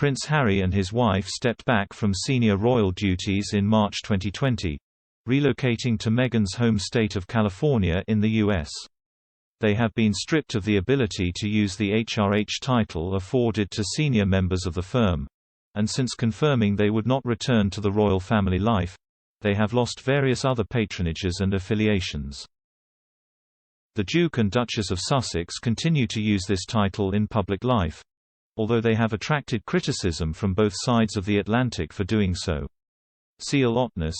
Prince Harry and his wife stepped back from senior royal duties in March 2020, relocating to Meghan's home state of California in the U.S. They have been stripped of the ability to use the HRH title afforded to senior members of the firm, and since confirming they would not return to the royal family life, they have lost various other patronages and affiliations. The Duke and Duchess of Sussex continue to use this title in public life, although they have attracted criticism from both sides of the Atlantic for doing so. Ceil Otness,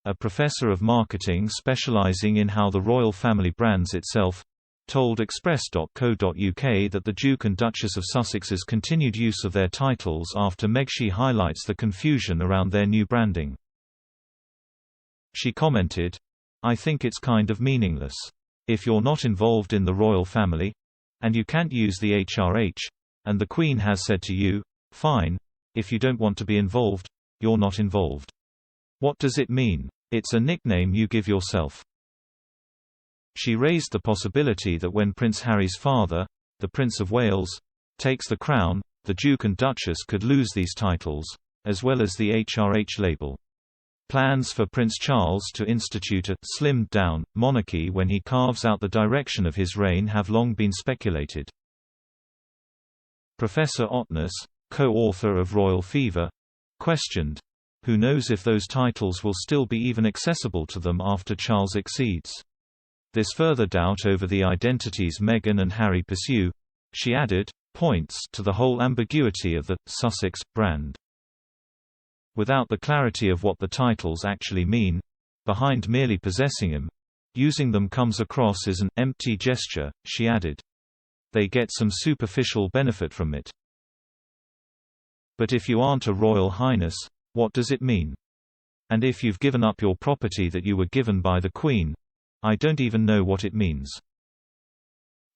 a professor of marketing specializing in how the royal family brands itself, told Express.co.uk that the Duke and Duchess of Sussex's continued use of their titles after Meghan highlights the confusion around their new branding. She commented, "I think it's kind of meaningless. If you're not involved in the royal family, and you can't use the HRH, and the Queen has said to you, fine, if you don't want to be involved, you're not involved. What does it mean? It's a nickname you give yourself." She raised the possibility that when Prince Harry's father, the Prince of Wales, takes the crown, the Duke and Duchess could lose these titles, as well as the HRH label. Plans for Prince Charles to institute a slimmed-down monarchy when he carves out the direction of his reign have long been speculated. Professor Otness, co-author of Royal Fever, questioned, "Who knows if those titles will still be even accessible to them after Charles exceeds?" This further doubt over the identities Meghan and Harry pursue, she added, points to the whole ambiguity of the Sussex brand. Without the clarity of what the titles actually mean, behind merely possessing them, using them comes across as an empty gesture, she added. They get some superficial benefit from it. But if you aren't a royal highness, what does it mean? And if you've given up your property that you were given by the Queen, I don't even know what it means.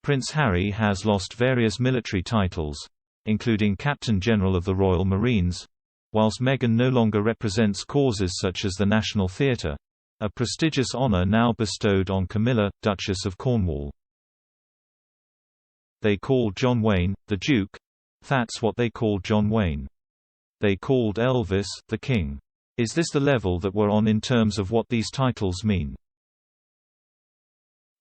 Prince Harry has lost various military titles, including Captain General of the Royal Marines, whilst Meghan no longer represents causes such as the National Theatre, a prestigious honour now bestowed on Camilla, Duchess of Cornwall. They called John Wayne, the Duke. That's what they called John Wayne. They called Elvis, the King. Is this the level that we're on in terms of what these titles mean?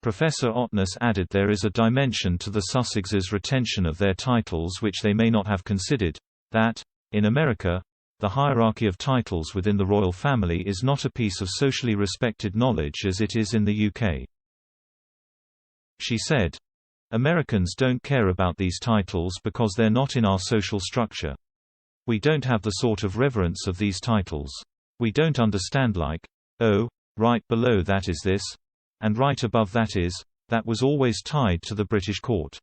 Professor Otness added there is a dimension to the Sussexes' retention of their titles which they may not have considered, that, in America, the hierarchy of titles within the royal family is not a piece of socially respected knowledge as it is in the UK. She said, "Americans don't care about these titles because they're not in our social structure. We don't have the sort of reverence of these titles. We don't understand like, oh, right below that is this, and right above that is, that was always tied to the British court."